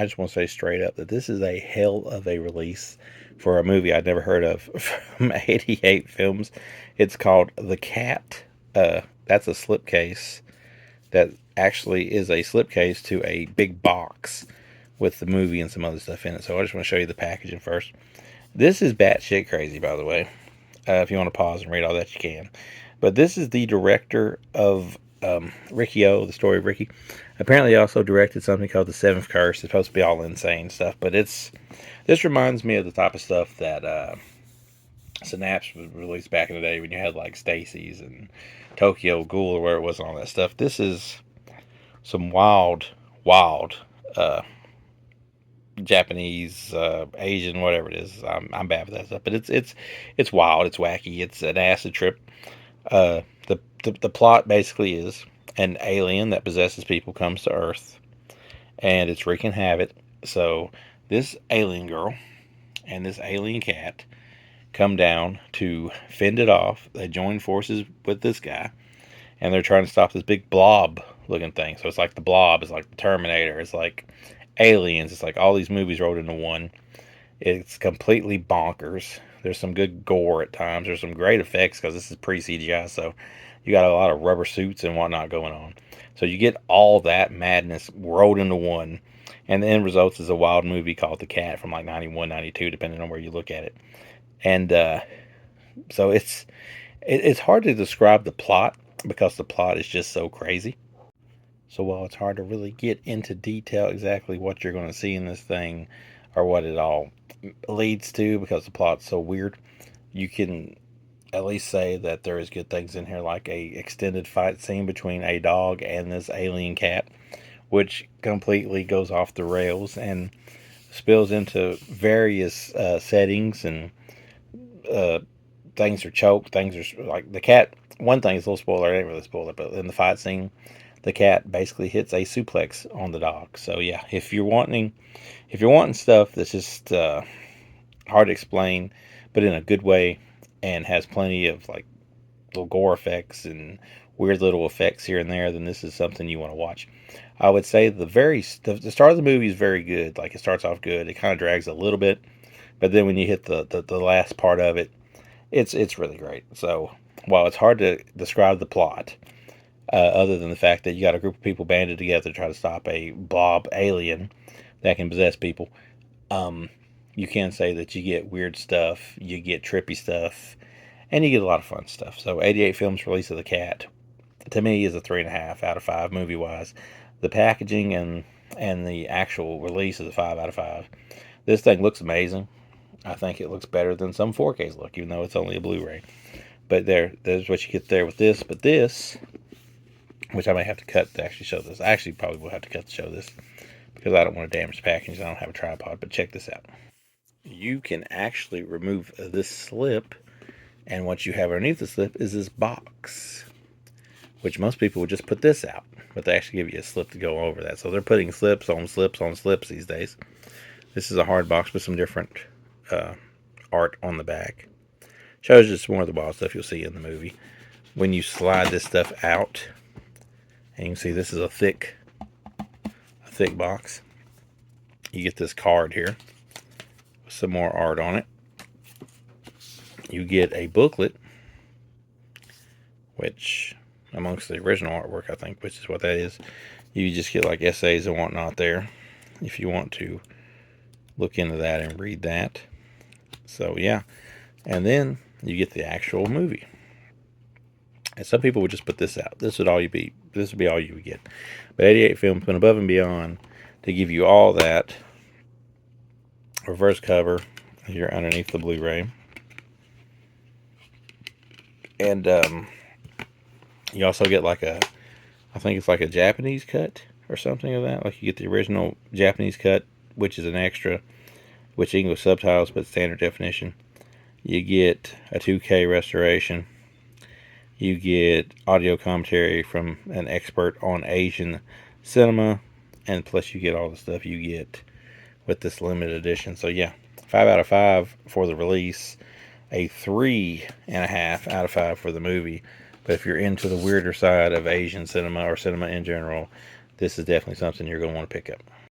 just want to say straight up that this is a hell of a release for a movie I'd never heard of from 88 Films. It's called The Cat. That's a slipcase that actually is a slipcase to a big box with the movie and some other stuff in it. So I just want to show you the packaging first. This is batshit crazy, by the way. If you want to pause and read all that, you can. But this is the director of Riki-Oh, the story of Ricky. Apparently, he also directed something called The Seventh Curse. It's supposed to be all insane stuff, but this reminds me of the type of stuff that Synapse was released back in the day when you had like Stacy's and Tokyo Ghoul or where it was and all that stuff. This is some wild, uh, Japanese, Asian, whatever it is. I'm bad with that stuff, but it's wild, it's wacky, it's an acid trip. The plot basically is an alien that possesses people comes to Earth, and it's wreaking havoc. So this alien girl and this alien cat come down to fend it off. They join forces with this guy, and they're trying to stop this big blob looking thing. So it's like the Blob, it's like the Terminator, it's like Aliens, it's like all these movies rolled into one. It's completely bonkers. There's some good gore at times. There's some great effects because this is pre-CGI, so you got a lot of rubber suits and whatnot going on. So you get all that madness rolled into one, and the end result is a wild movie called The Cat from like 91, 92, depending on where you look at it. And so it's hard to describe the plot because the plot is just so crazy. So while it's hard to really get into detail exactly what you're going to see in this thing or what it all leads to because the plot's so weird, you can at least say that there is good things in here, like a extended fight scene between a dog and this alien cat, which completely goes off the rails and spills into various settings, and things are choked, things are like the cat. One thing is a little spoiler, I didn't really spoil it, but in the fight scene, the cat basically hits a suplex on the dog. So yeah, if you're wanting stuff that's just hard to explain, but in a good way, and has plenty of like little gore effects and weird little effects here and there, then this is something you want to watch. I would say the start of the movie is very good. Like it starts off good. It kind of drags a little bit, but then when you hit the last part of it, it's really great. So while it's hard to describe the plot, other than the fact that you got a group of people banded together to try to stop a blob alien that can possess people, you can say that you get weird stuff, you get trippy stuff, and you get a lot of fun stuff. So 88 Films release of The Cat, to me, is a 3.5 out of 5 movie wise. The packaging and the actual release is a 5 out of 5. This thing looks amazing. I think it looks better than some 4Ks look, even though it's only a Blu-ray. But there's what you get there with this. But this, which I may have to cut to actually show this. I actually probably will have to cut to show this because I don't want to damage the packaging. I don't have a tripod. But check this out. You can actually remove this slip, and what you have underneath the slip is this box, which most people would just put this out, but they actually give you a slip to go over that. So they're putting slips on slips on slips these days. This is a hard box with some different art on the back. Shows you some more of the wild stuff you'll see in the movie. When you slide this stuff out, and you can see this is a thick box. You get this card here with some more art on it. You get a booklet, which amongst the original artwork, I think, which is what that is. You just get like essays and whatnot there if you want to look into that and read that. So yeah, and then you get the actual movie. And some people would just put this out. This would be all you would get. But 88 Films went above and beyond to give you all that. Reverse cover here underneath the Blu-ray. And you also get like I think it's like a Japanese cut or something of that. Like you get the original Japanese cut, which is an extra, which English subtitles but standard definition. You get a 2K restoration. You get audio commentary from an expert on Asian cinema, and plus you get all the stuff you get with this limited edition. So yeah, 5 out of 5 for the release, a 3.5 out of 5 for the movie. But if you're into the weirder side of Asian cinema or cinema in general, this is definitely something you're going to want to pick up.